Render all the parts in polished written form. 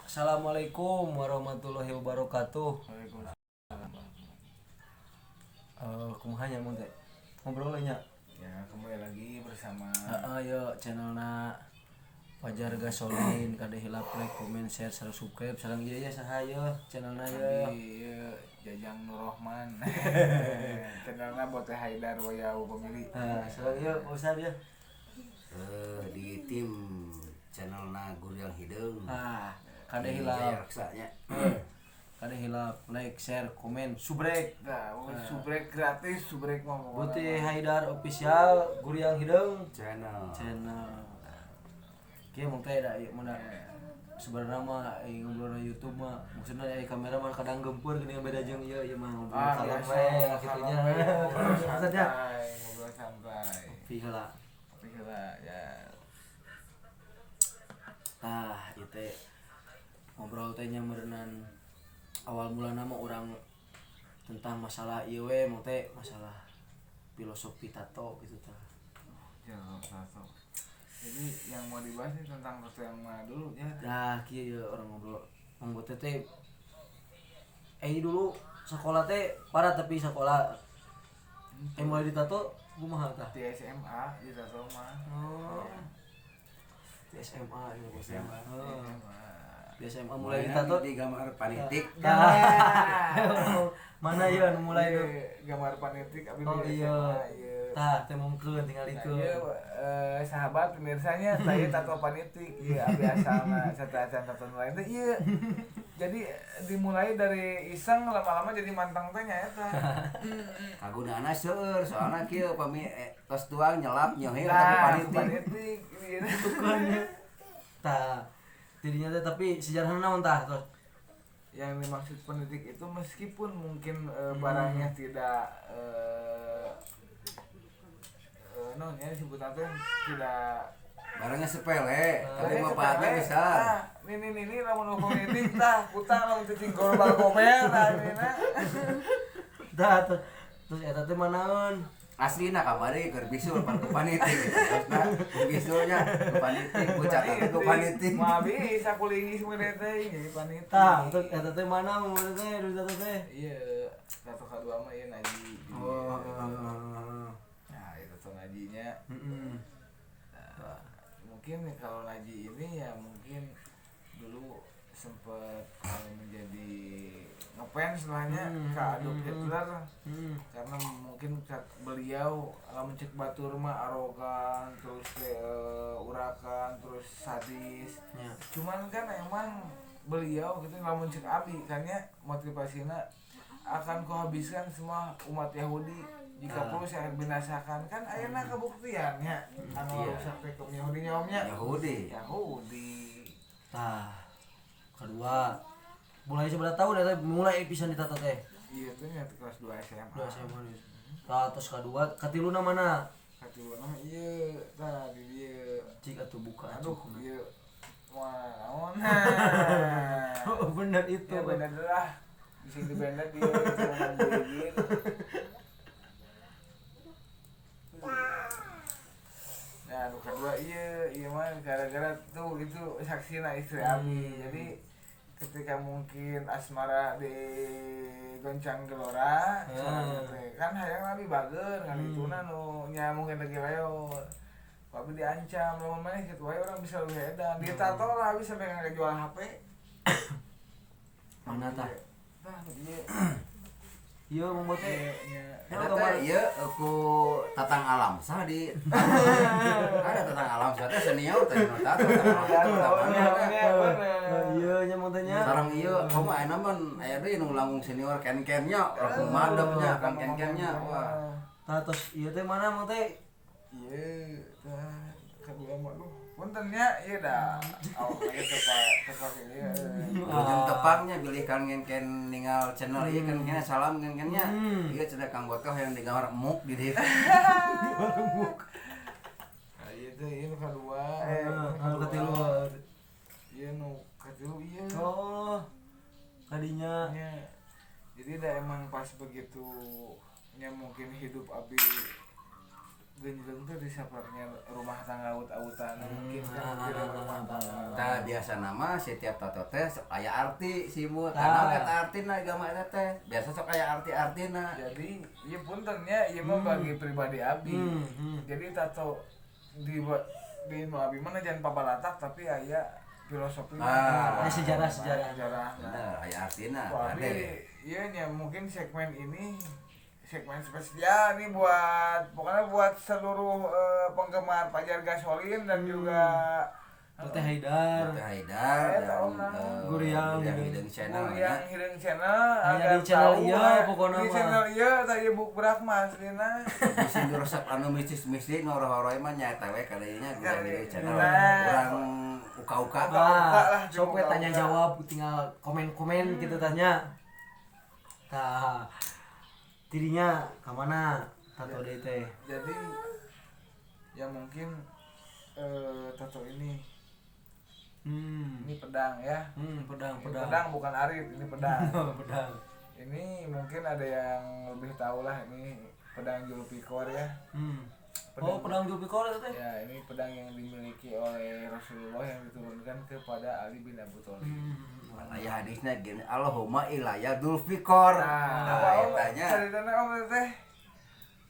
Assalamualaikum warahmatullahi wabarakatuh. Waalaikumsalam. Kumaha nya mun teh? Ngobrol nya. Ya, kembali lagi bersama Ayo channelna Fajar Gasolin kada hilap like, comment, share, sareng subscribe. Sareng ieu ya saha ye channelna ye. Jajang Nurrohman. Channelna Bote Haidar Wayau pemilih. Sareng ieu Ustaz ya. Di tim channelna Guryang Hideung. Kada Jaya hilap. Raksanya. Kada hilap like, share, comment, subrek. Subrek gratis, subrek mah Bote Haidar official Guryang Hideung Channel. Kieu mun teh da ieu mun sebenarnya mah ngobrol di YouTube mah maksudna kamera mah kadang gempur gini beda jeung ieu mah ngobrol kalem we kitunya. Ngobrol santai. Piheula. Ya. Ieu teh ngobrol teh nya meureunnan awal mulana mah urang tentang masalah ieu we mah teh masalah filosofi tato gitu tah. Jangan tato. Jadi yang mau dibahas ini tentang tato yang mana dulu ya? Kieu orang ngobrol. Monggo teh dulu sekolah teh parah tapi sekolah mulai ditato kumaha tah? Di SMA di tato mah. Di SMA ya SMA. Di SMA mulai ditato di gambar panitik. Mana ya anu mulai tuh? Gambar panitik abi di SMA. Tah teh mungkeun tinggal itu. Sahabat pemirsanya saya tato panitik. Iya abi asalna sataan tato lain teh ieu. Jadi dimulai dari iseng lama-lama jadi mantang teh nya eta. Kagunana seueur soalna kieu tos tuang nyelap nyohir tapi panitik. Itu kan ya. Tah tidinya teh tapi sejarahna naon tah tos? Yang dimaksud penitik itu meskipun mungkin barangnya tidak ya sebutan teh tidak barangnya sepele, tapi manfaatnya sepele. besar. Ini lamun penitik tah putang lamun cicing gorbal gomel tah dina. Tah terus eta teh manaon? Aslina kamari keur bisul panitik. Terusna bisulnya panitik, bocah teh panitik. Mah bisa kulingis meureun teh jadi panitik. Tah untuk eta teh mana mun teh dulu teh teh? Iya, tato kedua mah ieu Naji. Nah, itu tato Najinya. Mungkin kalau Naji ini ya mungkin dulu sempat menjadi ngefans lahnya ke Adolf Hitler karena mungkin beliau mencek batur mah arogan terus urakan terus sadis cuman kan emang beliau gitu lamun cek abi kan ya motivasinya akan kuhabiskan semua umat Yahudi jika perlu saya binasakan kan ayeuna kabuktiannya anu rusak teh kaum Yahudi nyomnya Yahudi. Kedua mulai seberapa tahun ya mulai pisan ditato teh? Iya teh nya kelas 2 SMA. 2 SMA. Terus kedua, katiluna mana? Katiluna ieu tah di dieu. Cik atuh buka. Aduh ieu. Wah, naon. Bener itu. Ya bener lah. Di sini benda dia cuma ngomongin. Nah, anu kedua iya mah gara-gara tuh itu saksina istri abi. Jadi ketika mungkin asmara di goncang gelora kan hayang nabi bager ngan ituna nu nya mungkin lagi leot tapi diancam lamun maneh kitu wae orang bisa lu edan ditato lah bisa sampai ngajual HP mana tah ieu ieu mun teh Eta ieu ku tatang alam sah di ada tatang alam sah teh senior teh tato ieu nya mun teh nya sareng ieu komo aya namun aya deui nu langkung senior ken-kennya madepnya kan ken-kennya wah terus ieu teh mana mun teh ieu tah kedua mah duh puntennya ieu dah ieu tepak ieu jeung tepangnya bilih kan ngen-ken ninggal channel ieu kan kena salam ngen-kennya ieu cenah Kang Botoh yang digambar muk di dieu muk ieu teh ieu kedua anu katilu ieu nu katilu ieu kadinya jadi dah emang pas begitu nya mungkin hidup abi genjleng tuh di saparnya rumah tangga aut-autan mungkin kan di rumah tangga. Tah biasa nama setiap tato teh sok aya arti simut. Karena kata artina agama eta teh. Biasa sok aya arti-artina. Jadi ieu puntennya ieu mah bagi pribadi abdi. Jadi tato di abi mana jangan papalatak tapi aya filosofi sejarah. Bener, aya artina. Tapi iya nya mungkin segmen ini segmen spesial nih pokoknya buat seluruh penggemar Fajar Gasolin dan juga Teh Haidar dan Guriang Hidung Channel. Hidung Channel di channel ieu pokona di channel ieu tadi buk berak mas dina Bisi resep anu mistis-mistis noro-horo mah nyaeta we kadinya Hidung Channel. Urang uka-uka lah sok we tanya jawab tinggal komen-komen gitu tanya. Tah tidinya ka mana tato deui teh. Jadi ya mungkin tato ini pedang ya. Pedang bukan arit, ini pedang. Pedang. Ini mungkin ada yang lebih tahu lah ini pedang Julfikar ya. Pedang Julfikar itu teh. Ya, ini pedang yang dimiliki oleh Rasulullah yang diturunkan kepada Ali bin Abi Thalib. Aya hadisna gini, Allahumma ilaya Dzulfikar. Tanya. Ceritana om teh.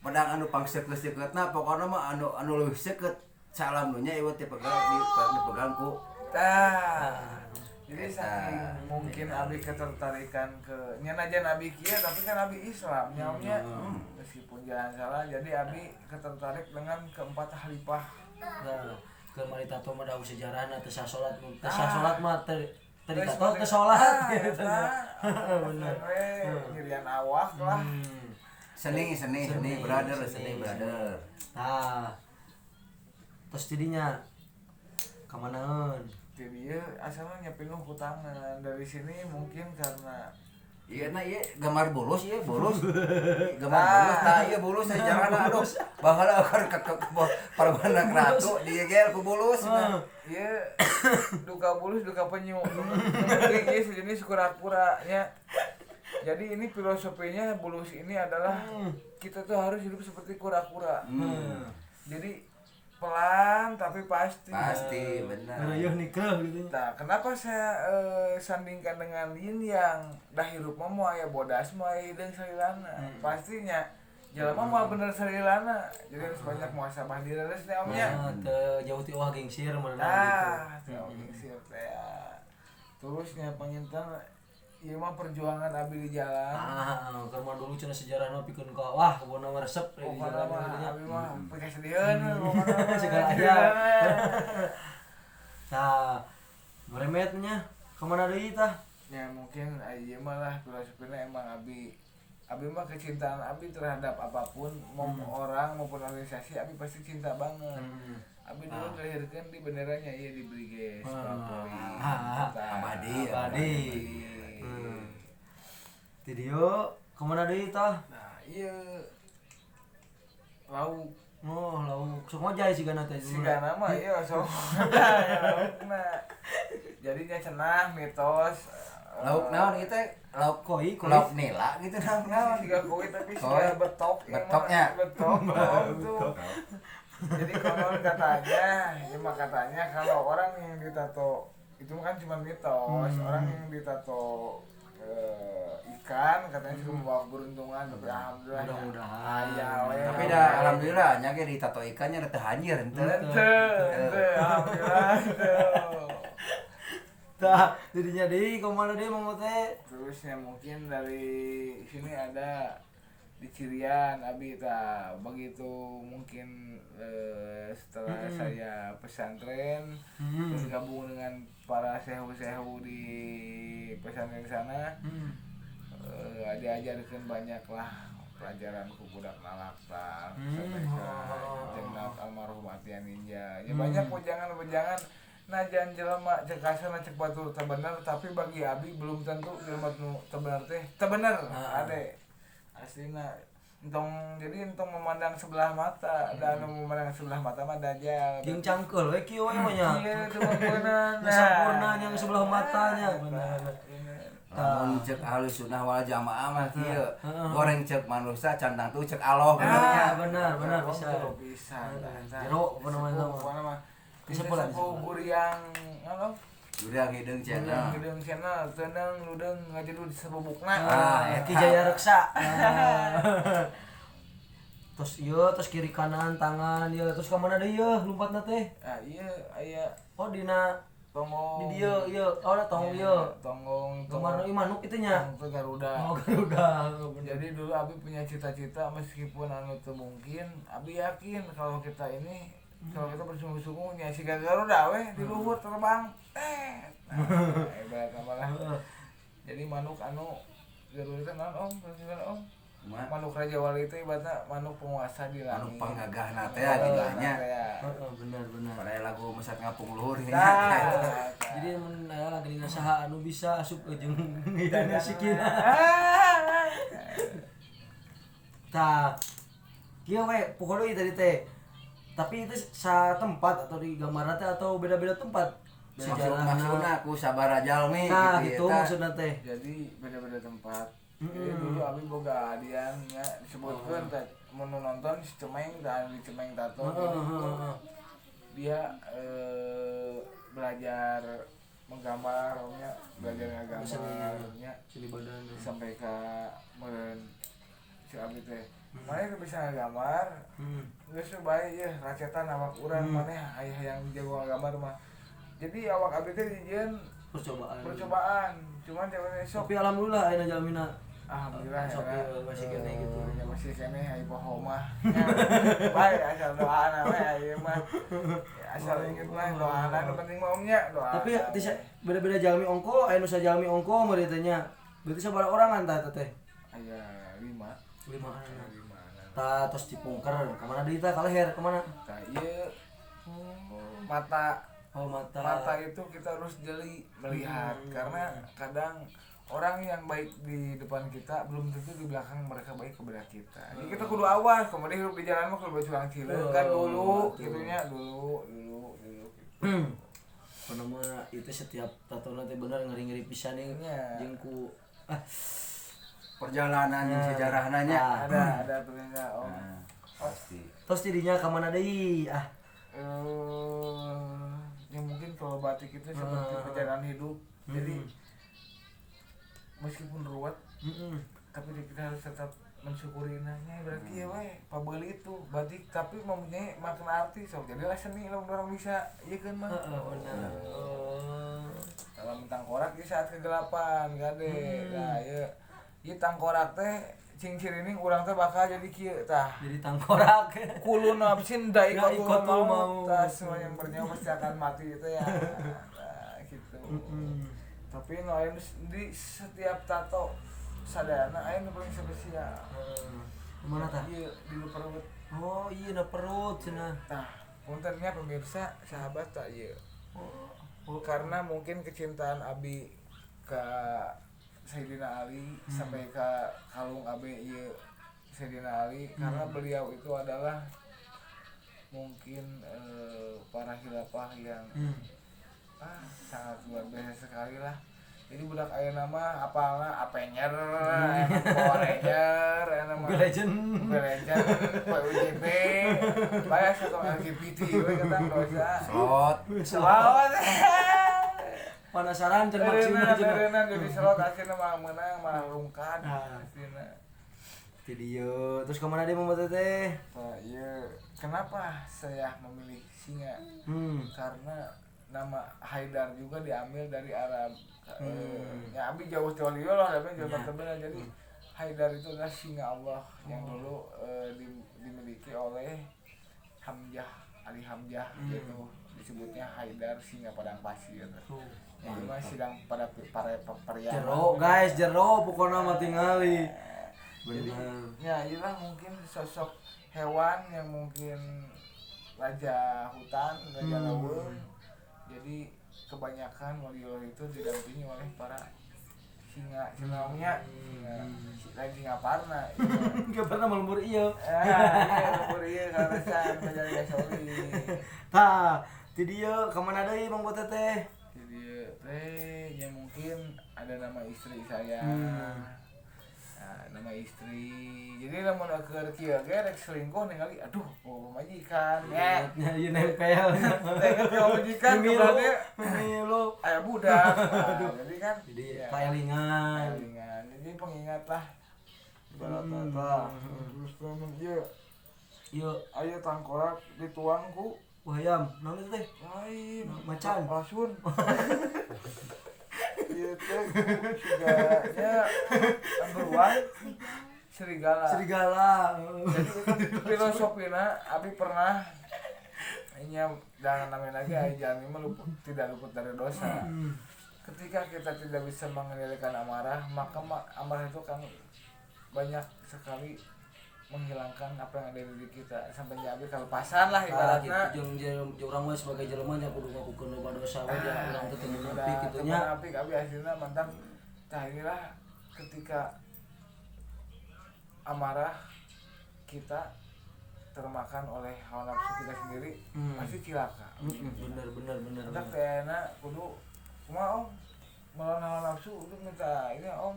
Pedang anu pangsekeut-sekeutna pokona mah anu leuwih seukeut salam nu nya ieu teh dipegang ku. Jadi saking mungkin abi ketertarikan ke nya najan abi kieu tapi kan abi Islam nyaumnya meskipun jangan salah jadi abi ketertarik dengan keempat khalifah. Nah, kemari tato mah dahu sejarahna teu sasolat mah teu tato teu salat gitu. Bener. Nyirian awak lah. Seni brother. Nah. Terus jadinya kamanaeun? Jadi dia asalnya nyiapin ku tangan dari sini mungkin karena iya na iya gambar bolos gambar bolos tah iya bolos sejarahna aduh bahala akan ke parbanak ratu dia gel ku bolos iya duka bulus duka penyu mungkin ieu sejenis kura-kura nya. Jadi ini filosofinya bulus ini adalah kita tuh harus hidup seperti kura-kura. Jadi pelan tapi pasti benar ya nikah gitu. Nah, kenapa saya sandingkan dengan yin yang dah hirup mah moal aya bodas moal aya hideung salilana. Pastinya jelema moal bener salilana. Jadi harus banyak muhasabah diri teh omnya. Teu jauh ti wah gengsir meunang gitu. Gengsir teh. Terusnya pengintan ieu mah perjuangan abi di jalan. Karena dulu cenah sejarahna pikeun ka wah kebona resep di jalan abi mah pake sedieun segala aya. Tah, meremetnya kemana deui tah? Ya mungkin ieu mah lah filosofina emang abi mah kecintaan abi terhadap apapun mau orang maupun organisasi abi pasti cinta banget. Abi dulu dilahirkan di benderanya di Briges abadi. Di dieu kemana deui tah? Nah, ieu lauk. Lauk sok ngojay sigana teh. Sigana mah ieu sok laukna. Jadinya cenah mitos lauk naon ieu teh lauk koi lauk nila gitu naon siga koi tapi siga betoknya betok tuh. Jadi konon katanya kalau orang yang ditato itu kan cuma mitos. Orang yang ditato ikan katanya cuma membawa keberuntungan tapi alhamdulillah mudah-mudahan tapi dah alhamdulillah nya ge ditato ikannya teh anjir henteu alhamdulillah tah jadinya deui kemana deui mau teh terusnya mungkin dari sini ada di Cirian abi tah begitu mungkin setelah saya pesantren terus gabung dengan para sehu-sehu di pesantren sana diajarkan banyak lah pelajaran ku budak nalakta jenat almarhum Atian Ninja ya banyak wejangan-wejangan najan jelema cek kasana cek batur teu bener tapi bagi abi belum tentu jelema nu teu bener teh teu bener ade aslina jadi memandang sebelah mata dan memandang sebelah mata mah dajal jeung cangkeul we kieu we mah nya ieu teu beunang sempurna yang sebelah matanya bener Namun cek ahli sunnah wal jamaah mah kieu. Goreng cek manusia cantang tuh cek Allah benernya. Benar bisa. Bisa. Jero apa namanya? Bisa buriang apa? Udah hideung channel. Hideung channel teunang ludeung ngajeru sabubukna. Ki Jaya Reksa. Terus kiri kanan tangan ieu terus ka mana deui ieu lompatna teh? Ieu aya Dina tonggong di dieu ieu tonggong ieu. Tonggong Gambar manuk itu nya. Garuda. Garuda. Jadi dulu Abi punya cita-cita meskipun anu teu mungkin, Abi yakin kalau kita ini kalau kita bersungguh-sungguh nya si Garuda we di luhur terbang. Hebat malah. Jadi manuk anu Garuda teh naon Om? Manuk Raja Wali itu ibaratnya manuk penguasa di langit. Manuk panggagahna teh adilahnya. Benar. Pada lagu mesat ngapung luhur Jadi mun aya lagi dina saha anu bisa asup jeung hidana sikina. Tah. Kieu we pokoknya ieu tadi teh. Tapi itu tempat atau di gambarna teh atau beda-beda tempat? Maksudna aku sabara jalmi gitu maksudna teh. Jadi beda-beda tempat. Jadi dulu Abi boga adian nya disebutkeun teh mun nonton si Cemeng dan di Cemeng Tato. Dia belajar menggambarnya, belajar nggambarnya seni badan sampai ke meureun si Abi teh. Mana bisa nggambar? Geus bae ieu racetan awak urang maneh aya yang jago nggambar mah. Jadi awak Abi teh dijieun percobaan. Cuman jawabannya sok. Tapi alhamdulillah ayeuna jalmina alhamdulillah ya masih kene gitu. Ya masih kene aya poho mah. Bae asal doana we aya mah. Asal inget mah doana nu penting mah omnya doa. Tapi beda-beda jalmi ongko, aya nu sajalmi ongko meureun teh nya. Berarti sabaraha orangan tah teh? Aya 5 tah tos dipungker ka mana deui tah ka leher ka mana? Tah ieu mata itu kita harus jeli melihat karena kadang orang yang baik di depan kita belum tentu di belakang mereka baik kepada kita. Jadi kita kudu awas, kemudian hidup di jalan mah kudu curang cileun kan dulu gitunya dulu gitu. Pernah itu setiap tato nanti bener ngeri-ngeri pisan nih jeung ku perjalanan sejarahna nya. Ada ternyata Om. Pasti. Terus jadinya ka mana deui? Ya mungkin kalau batik itu seperti perjalanan hidup. Jadi meskipun ruwet, tapi kita harus tetap mensyukuri nanya berarti ya we pabeuli itu batik tapi mempunyai makna arti sok jadilah seni lamun orang bisa ieu keun mah. Benar. Dalam tangkorak di saat kegelapan gade. Nah ieu tangkorak teh cing cirining urang teh bakal jadi kieu tah. Jadi tangkorak. Kulun absin da ikut mau. Tah semua yang bernyawa pasti akan mati itu ya. Nah, gitu. Tapi nu aya di setiap tato sadayana aya nu paling spesial. Mana tah? Ieu di perut. Oh, iya na perut cenah. Tah, puntennya pemirsa, sahabat tak ieu. Karena mungkin kecintaan Abi ke Sayyidina Ali sampai ke kalung Abi ieu Sayyidina Ali karena beliau itu adalah mungkin para khilafah yang sangat luar biasa sekali lah. Jadi budak aya nama apalna Apenger, Power Ranger, nama Legend, PUJP, bae satu LGBT we kata dosa. Slot. Penasaran cenah maksudna cenah jadi slot akhirna mah meunang malah rungkad akhirna. Di dieu terus ka mana deui Mbak Teteh? Iya, kenapa saya memilih singa? Karena nama Haidar juga diambil dari Arab. Ya Abi jauh dari Allah tapi jauh berbeda. Jadi Haidar itu adalah singa Allah yang dulu dimiliki oleh Ali Hamzah gitu. Disebutnya Haidar singa padang pasir. Yang cuma sidang pada para pria. Jero pokoknya mah tingali. Benar. Ya inilah mungkin sosok hewan yang mungkin raja hutan, raja laut. Jadi kebanyakan wali-wali itu didampingi oleh para singa, singa lain singa parna. Enggak pernah melembur ieu. Melembur ieu karesan menjadi gasoli. Tah, di dieu ka mana deui Mang Teteh? Di dieu teh ya mungkin ada ada nama istri saya. Nah, nama istri. Jadi lamun keur kieu ge rek selingkuh ningali aduh majikan ya. Ieu nempel. Teh majikan kebrade Milu. aya budak. Nah, jadi kan Paelingan. Jadi pengingat lah. Ibaratna terus kemudian ieu Ieu aya tangkorak dituang ku wayam, naon itu teh? lain Macan. rasun. Ieu teh suganya beruang serigala. Jadi itu filosofina abi pernah nya dan namanya lagi aya jalmi tidak luput dari dosa. Ketika kita tidak bisa mengendalikan amarah, maka amarah itu kan banyak sekali menghilangkan apa yang ada di diri kita sampai jadi kelepasan lah ibaratnya. Jeung urang mah sebagai jelema nya kudu ngakukeun loba dosa we dia urang teh teu munafik kitu nya. Munafik abi akhirna mantan tah inilah ketika amarah kita termakan oleh hawa nafsu kita sendiri pasti cilaka. Bener. Kita kayaknya kudu kumaha om melawan hawa nafsu kudu minta ini om.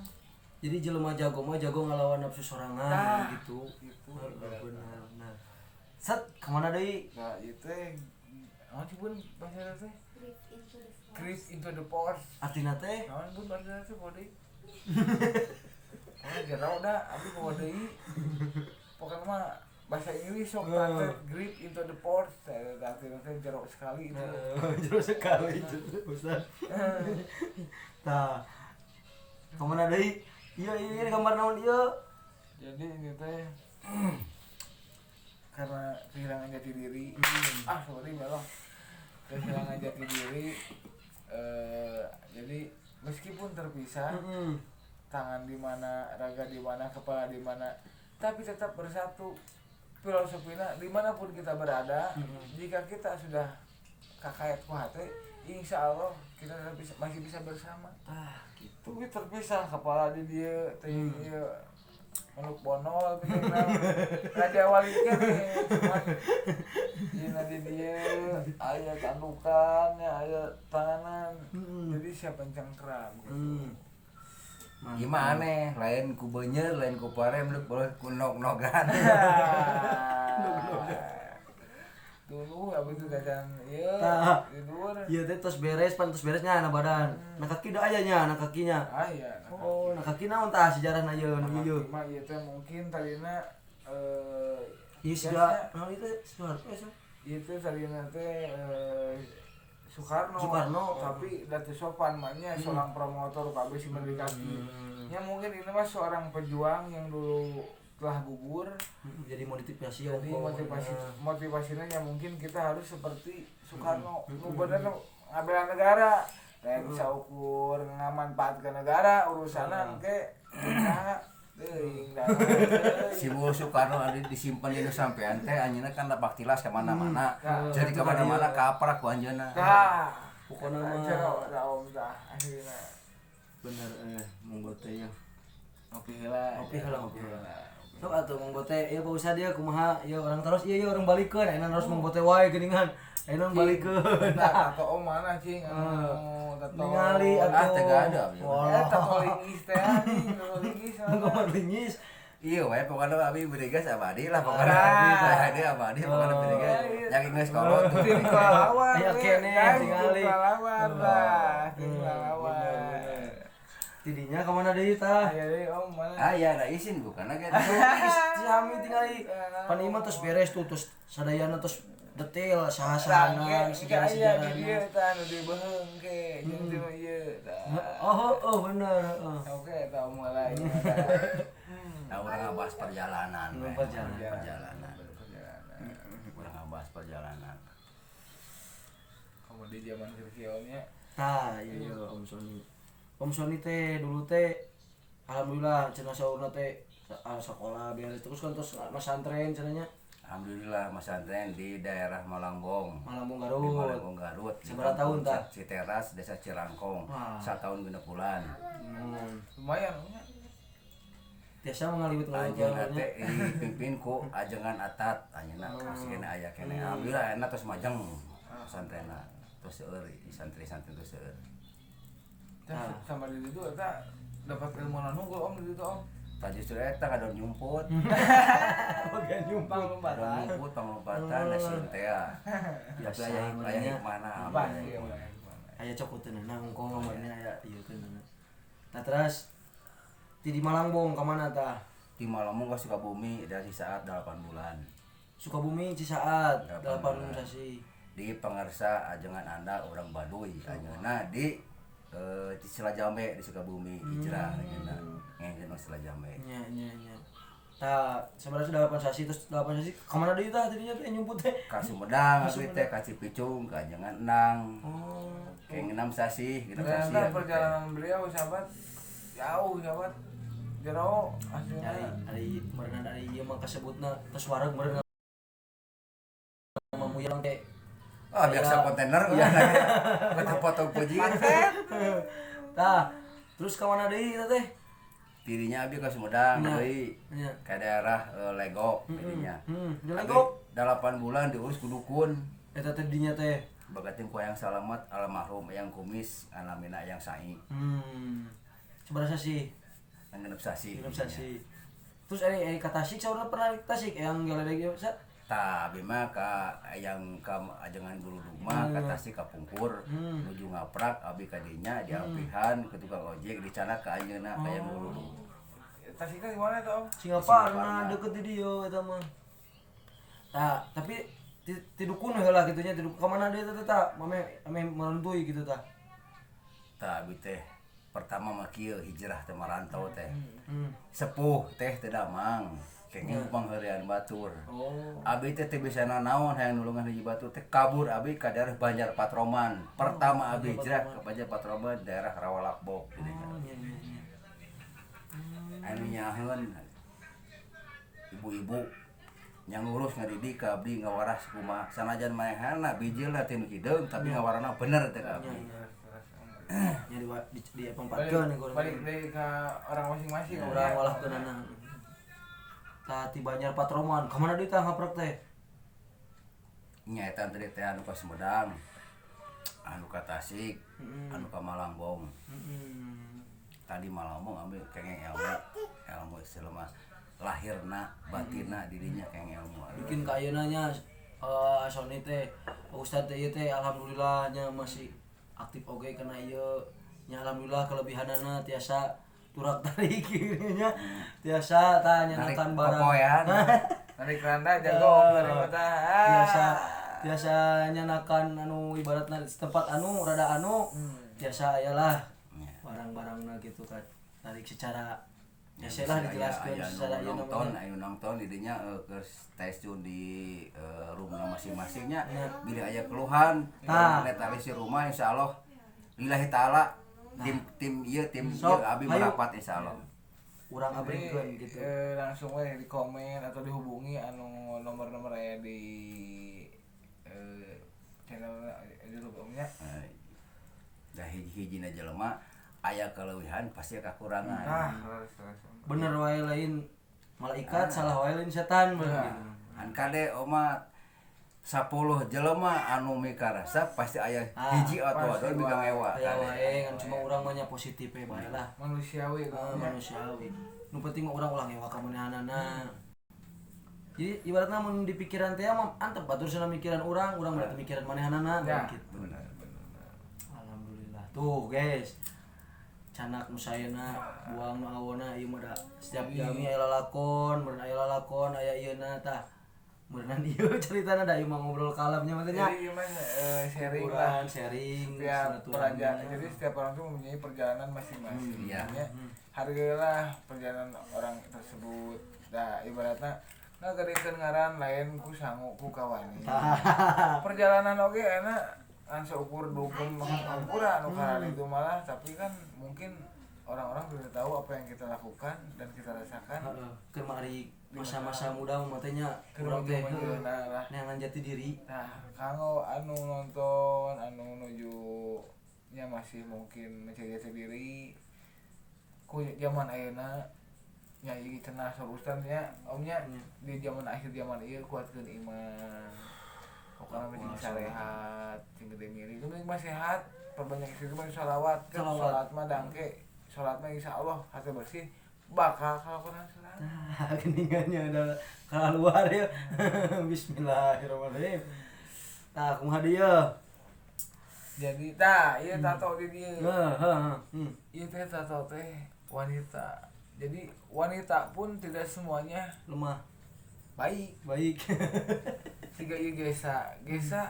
Jadi jelema jago mah jago ngalawan nafsu sorangan gitu. Gitu. Benar. Nah. Set kemana deui? Nah, itu naon sih bun bahasa teh? Creep into the pores. Artina teh? Naon bun bahasa teh poe deui? Oh, jarau dah, abi poe deui. Pokoknya mah bahasa Inggris sok teh grip into the pores. Artinya teh jarau sekali itu. Jarau sekali itu, Ustaz. Tah. Kemana deui? Iya gambar naon ieu? Jadi ini teh karena kehilangan jati diri. Sorry belum. Kehilangan jati diri. Jadi meskipun terpisah, tangan di mana, raga di mana, kepala di mana, tapi tetap bersatu. Filosofina dimanapun kita berada, jika kita sudah kakayat ku hati, insya Allah kita masih bisa bersama. Gitu. Tapi terpisah kepala di dia, dia manuk bonol, raja walinya nih, cuman di dia ayat tandukan, ayat tanganan, jadi siapa yang cengkram gitu. Gimana? Lain ku beunyeur, lain ku parem, boleh ku nog-nogan. Dulu abis itu jajan ieu tidur. Ieu teh tos beres beresnya na badan. Na kaki da aya nya, na kakinya. Iya. Oh, na kaki naon tah sejarahna ieu nu ieu. Mah ieu teh mungkin talina Ieu sudah naon itu Soeharto asa? Ieu teh talina teh Soekarno. Tapi da teu sopan mah nya seorang promotor kabeh si mendiri kaki. Nya mungkin ini mah seorang pejuang yang dulu telah gugur. Jadi motivasi motivasinya ya mungkin kita harus seperti Soekarno bener ngabela negara dan bisa ukur ngamanfaatkan negara urusanan ke Simbol Soekarno ada disimpan di sampean teh anjeunna kan baktilas ka mana-mana. Jadi ka mana-mana kaprak ku anjeunna. Pokona mah akhirnya bener monggo teh ya. Ngopi heula. Sok atuh monggo teh ieu Pak Ustad ieu kumaha ieu orang terus ieu orang balikeun ayeuna terus monggo teh wae geuningan ayeuna balikeun tato om mana cing tato ningali atuh teh ada tato lingis teh ngomong lingis iya wae pokoknya abi berigas abadi lah pokoknya abi abadi pokoknya berigas yang geus kolot tuh di kelalawan aya kene ningali kelalawan lah tidinya kemana deui tah? Aya deui om mana? Aya ada izin bukan lagi. Jami tinggali. Pan ieu mah tos beres tuh terus sadayana tos detail saha-sahanan sejarah-sejarahna. Ieu tah nu dibeheung ke jeung teu ieu tah. Oh bener, Oke tah mulai. Nah, urang ngabahas perjalanan. Perjalanan. Urang ngabahas perjalanan. Kamu di zaman kecilnya. Tah, iya Om Sony teh dulu teh alhamdulillah cenah saurna teh sekolah beres terus kan terus masantren cenanya. Alhamdulillah masantren di daerah Malangbong. Malambong Garut. Seberapa tahun tah? Citeras, Desa Cirangkong. 1 tahun 6 bulan. Lumayan. Biasa mengalihut ajengan teh dipimpin ku ajengan atat anjeunna asikeun aya kene. Alhamdulillah enak terus majeng santrena terus seueur di santri-santri terus seueur. sama di itu eta dapat ilmu nunggul om di itu om. Tak justru eta kadon nyumput. Bagian nyumpang Kadon nyumput panglompatan da sintea. Tapi aya hikmahna. Pasti. Aya cokuteun na engko ngomongnya aya ieu keun. Nah terus di Malangbong ka mana tah? Di Malamong ka Sukabumi dari saat 8 bulan. Sukabumi Cisaat 8 bulan. sasi. Di Pangarsa ajengan Anda orang Baduy ayeuna di Selajambe di Sukabumi hijrah ayeuna ngengeun Selajambe. Nya. Tah sebenarnya 8 sasi terus 8 sasi ka mana deui tah tadinya teh nyumput teh? Ka Sumedang abdi teh ka Cipicung ka ajengan Endang. Oh. Kayak 6 sasi gitu Ternyata perjalanan beliau sahabat jauh sahabat. Jero aslinya Ari merenang dari ieu mah kasebutna tos wareg merenang mamuyang teh. Ah biasa kontainer ya foto-foto pujian. Tah, terus ka mana deui eta teh? Dirinya abdi ka Sumedang deui. Nya. Ka daerah Lego dinya. Di Abdi Lego. 8 bulan diurus ku dukun. Eta teh dinya teh. Bagating ku yang salamet almarhum yang kumis alamina yang sai. Seberapa sih? Ngenep sasi. Ngenep sasi. Terus ari ka Tasik saurna pernah ke Tasik yang geledeg ieu sa? Tah abdi mah ka yang ka ajengan guru rumah ka Tasik ka Pungkur nuju ngaprak abdi ka dinya diampihan ke tukang ojek dicana ka anjeunna ka yang guru. Tasiknya di mana tuh om? Singaparna deket di dieu eta mah. Tah, tapi ti dukun heula kitu nya, ti dukun ka mana deui teh tah? Ame merentui gitu tah. Tah abdi teh pertama mah kieu hijrah teh marantau teh. Sepuh teh teh damang kenging pangheurean batur. Oh. Abi teh bisa naon hayang nulungan hiji batur teh kabur abi ka daerah Banjar Patroman. Pertama abi hijrah ke Banjar Patroman daerah Rawalakbok gitu. Anu nyaheun ibu-ibu yang ngurus ngadidik ka abdi ngawaras kumaha sanajan manehna bijil lah tinu hideung tapi ngawarana bener teh ka abdi. Nya di epampatkeun gua. Balik dari ke orang masing-masing Urang walahkeunana. Tah ti Banjar Patroman, ka mana deui tah ngaprak teh? Nya eta teh teh anu ka Sumedang. Anu ka Tasik, anu ka Malangbong. Tadi Malangbong ambil kengeng ilmu selama lahirna batinna dirinya kengeng ilmu. Bikin ka ayeuna nya asone teh Ustaz teh ieu teh alhamdulillah nya masih aktif oge kana ieu. Nya alhamdulillah kelebihanana tiasa turak tarik nya. Tiasa tah nyanakan barang. Narik randa jago dari mata. Tiasa nyanakan anu ibaratna tempat anu rada anu tiasa ayalah barang-barangna gitu kan. Tarik secara ya lah dijelaskeun secara ieu ayo nonton didinya ke stasiun di rumah masing-masingnya bila aya keluhan netalisi rumah insyaallah lillahi taala tim ieu abi merapat insyaallah urang abrikeun gitu langsung we di komen atau dihubungi anu nomor-nomor aya di channel YouTube omnya dah hiji-hijina jelema aya kelewihan pasti kekurangan. Bener wae lain malaikat salah wae lain setan bener. An kade oma 10 jelema anu mikarasa pasti aya hiji atau ado bigang ewa. Aya wae kan cuma urang mah nya positif we bae lah. Manusiawi manusiawi. Nu penting mah urang ulah ngewa ka manehanana. Jadi ibaratna mun di pikiran teh mah antep batur sana mikiran urang berarti mikiran manehanana gitu. Bener. Alhamdulillah. Tuh guys. Canak nu sayeuna buang nu awona ieu mah da setiap jami aya lalakon, beurna aya lalakon aya ieuna tah. Beurna ieu caritana da ieu mah ngobrol kalamnya mah teh nya. Jadi ieu mah sharing lah, sharing jadi setiap orang tuh mempunyai perjalanan masing-masing. Hargailah perjalanan orang tersebut. Nah, ibaratna ngageurikeun ngaran lain ku sangu ku kawani. Perjalanan oge enak kan seukur dukun ukuran ukuran itu malah tapi kan mungkin orang-orang tidak tahu apa yang kita lakukan dan kita rasakan kemari masa-masa muda matanya kurang teh neangan jati diri. Nah kanggo anu nonton anu nuju nya masih mungkin mencari jati diri ku zaman ayeuna nya ieu cenah sarustannya omnya di zaman akhir zaman ieu kuatkeun iman pokoknya masih sarehat sing gede miri itu mah sehat perbanyak istri mah sholawat kan sholat mah dangke sholat mah insyaallah hati bersih bakal kalau kurang salat Geningannya ada keluar ya. Bismillahirrahmanirrahim. Tah kumaha dia? jadi iya tato di dia iya teh tato teh wanita jadi wanita pun tidak semuanya Lemah. baik tiga iya Gesa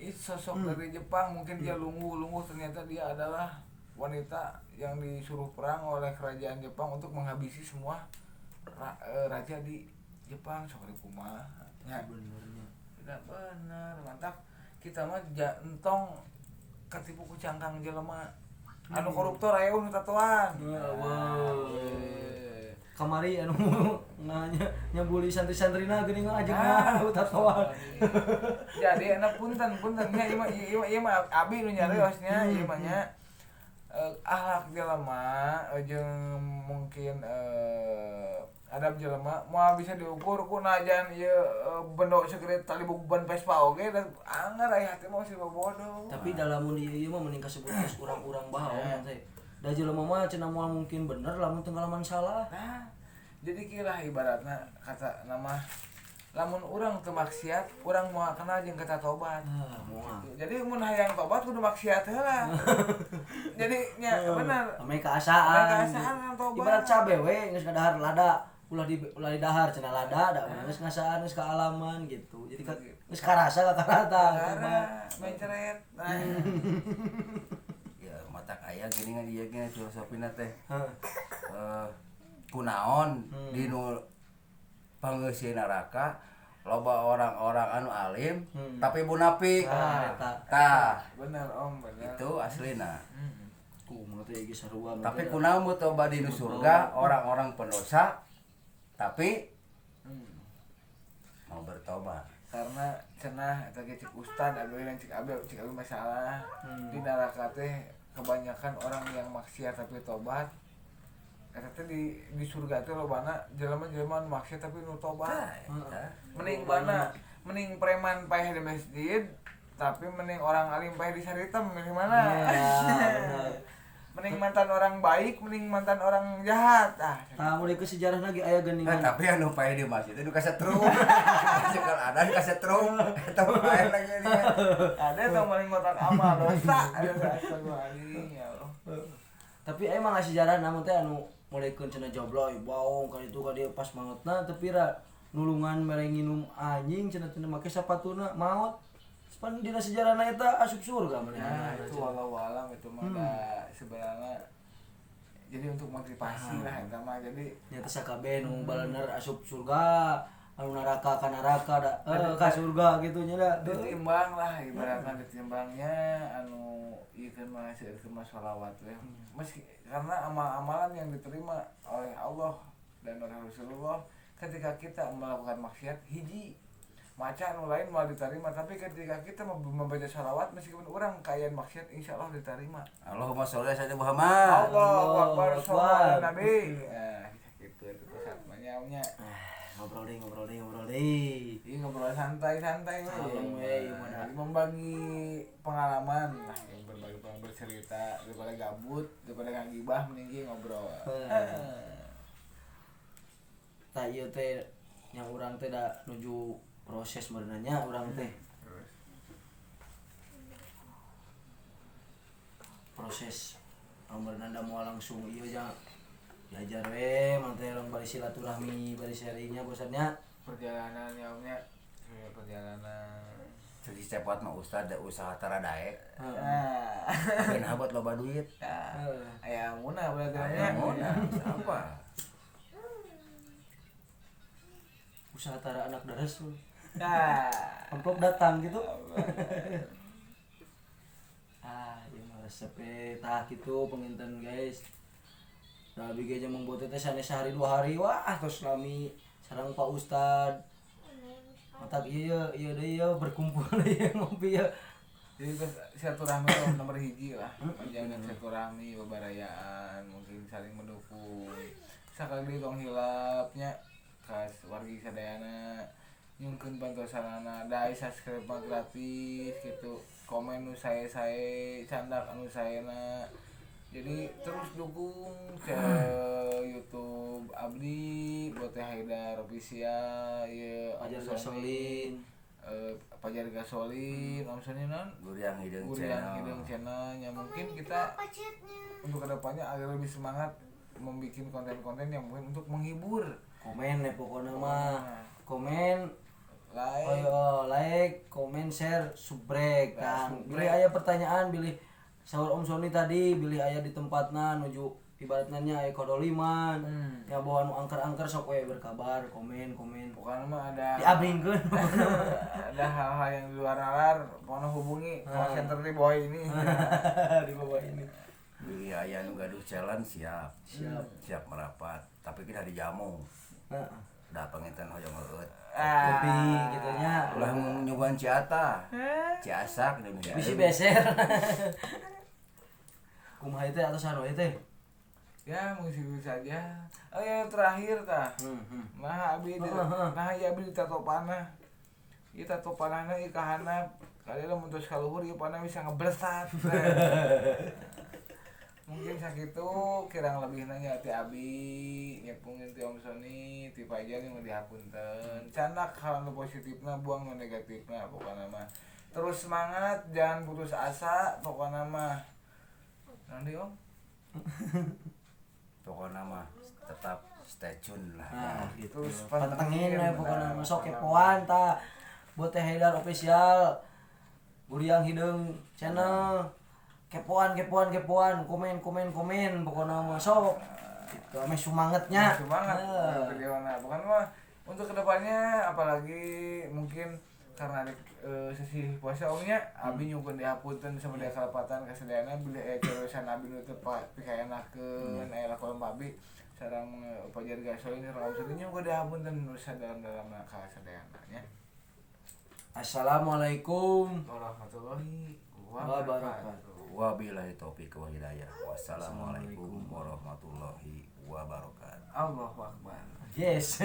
itu sosok dari Jepang mungkin dia lungu ternyata dia adalah wanita yang disuruh perang oleh kerajaan Jepang untuk menghabisi semua raja di Jepang seperti kumaha ya Benernya. tidak benar mantap kita mah entong katipu ku cangkang jelema anu koruptor aya nu tatoan Kamari anu nyabuli santri-santrina geuning aja anu tatoan. Jadi enak punten nya ieu mah abi nu nyariosnya ieu mah nya akhlak jelema jeung mungkin adab jelema moal bisa diukur ku najan ieu bendo segede tali beban Vespa oge dan anggar aya hati mah si bodoh. Tapi dalam ieu mah mending kasebut urang-urang bahawa teh. Da jelema mah cenah moal mungkin bener lamun teu ngalaman salah. Nah, jadi kira ibaratna kata nama lamun urang teu maksiat, urang moal kenal jeung kata tobat. Moal. Jadi mun hayang tobat kudu maksiat heula. Jadi nya bener. Ame kaasaan. Yang tobat. Ibarat cabe we geus ngadahar lada, ulah di dahar cenah lada da geus ngasaan geus kaalaman gitu. Jadi geus karasa ka karata. Main ceret. Ya matak aya gini kan dia gini filosofina teh kunaon di nu pangeusieun neraka loba orang-orang anu alim tapi munafik tah bener om bener itu aslina Kumaha teh geus sarua. tapi kunaon mu toba di nu surga orang-orang pendosa tapi mau bertobat karena cenah eta ge cik ustad abi dan cik abi masalah di neraka teh kebanyakan orang yang maksiat tapi tobat eta teh di surga teh lobana jelema-jelema anu maksiat tapi nu tobat mending preman paeh di masjid tapi mending orang alim paeh di saritem milih mana mending mantan orang baik mending mantan orang jahat Mulai ke sejarah lagi aya geuningan. tapi anu paeh di masjid itu kasetrum sekal ada kasetrum eta paeh lagi dia ada tong paling kotak amal dosa ada astagfirullahaladzim ya Allah. Tapi emang sejarah namun teh anu mulaikeun cenah jobloy baong ka ditu ka dieu pas maotna teu pira nulungan mere nginum anjing cenah teu make sapatuna maot. Pan dina sejarahna eta asup surga Nah, itu walau alam itu mah sebenarnya jadi untuk motivasi lah eta mah jadi nyata sakabeh nu balener asup surga anu neraka ka neraka da ka surga gitu nya da ditimbang lah ibaratnya ditimbangnya anu ieu kan mah seueurkeun mah sholawat we meski karena amal-amalan yang diterima oleh Allah dan oleh Rasulullah ketika kita melakukan maksiat hiji maca anu lain malah diterima tapi ketika kita membaca sholawat meskipun orang kayaan maksiat insya Allah diterima. Allahumma sholli ala Muhammad. Allahu akbar sholawat nabi. Gitu itu satmanya ngobrol deh ini ngobrol santai membagi pengalaman lah yang berbagi bercerita daripada gabut daripada ngagibah mending ngobrol. Tah ieu teh yang urang teh da nuju proses merenanya urang teh proses amarna moal langsung ieu ja diajar we manteh orang bari silaturahmi bari sharingnya bosannya perjalanannya omnya perjalanan jadi cepot mah ustad da usaha tara daek ben habot loba duit aya munah berarti aya munah apa usaha tara anak daras amplop datang gitu ya resep tah gitu penginten guys nah biga jam membuat teh sanes sehari 2 hari wah terus lami sareng Pak Ustad matak iya berkumpul ieu ngopi ya jadi silaturahmi nomor hiji lah menjaga silaturahmi bebarayaan mungkin saling mendukung sakali tong hilapnya kas wargi sadayana nyungkeun bantosanana da subscribe mah gratis gitu, komen nu sae candak anu saena. Jadi terus dukung ke YouTube Abdi Bote Haidar official ya Fajar Gasolin. Fajar Gasolin Om Sony non Guriang Hideung Guriang Channel. Hideung Channel ya mungkin kita untuk kedepannya agar lebih semangat membuat konten-konten yang mungkin untuk menghibur. Komen ya pokoknya mah. Komen, Like komen, share, subrek Nah, kan. subrek. Bilih aya pertanyaan, bilih saur Om Sony tadi, bilih aya di tempatna nuju ibaratnya aya kodoliman. Ya bawa nu angker-angker sok we berkabar, komen. bukan mah ada Diabringkeun. ada hal-hal yang di luar nalar, pokoknya hubungi call center di bawah ini. Di bawah ini. Bilih aya nu gaduh challenge siap. Siap. Siap merapat, tapi kita dijamu. Heeh. Datang enten hoyong eueut. Kopi gitu nya. Ulah nyobaan ciata. Ciasak deui ya. Bisi beser. Kumaha teh atau saroe teh? Ya mengisi saja. Oh yang terakhir tah. Nah abi nah ya abi tato panah. Ieu tato panahna ieu kahana kali lah mutus kaluhur ieu panah bisa ngebresat. Mungkin sakitu kirang lebih nanya ti abi nyepungin ti Om Sony ti Fajar yang dihapunten. Candak hal nu positifna buang nu negatifna pokokna mah. Terus semangat jangan putus asa pokokna mah. Nanti Om. Pokoknya mah tetap stay tune lah. Nah, gitu. Terus Pantengin we pokona benar. sok kepoan ta. Bote Haidar official. Guriang Hideung channel. Kepoan, komen pokona mah sok. Gitu ame semangatnya. Semangat bagaimana bukan mah untuk kedepannya apalagi mungkin karena ada sesi puasa omnya abi nyukeun dihapunten sama dia kalepatan kasadayana bila terusan abi nu teu pikaenakeun aya lakonan abi sareng Fajar Gasolin sareng Om Sony nyukeun dihapunten nu sadalam-dalamna kasadayana nya. Assalamualaikum Warahmatullahi wabarakatuh. Wabillahi taufiq wal hidayah. Wassalamualaikum warahmatullahi wabarakatuh. Allahu Akbar. Yes.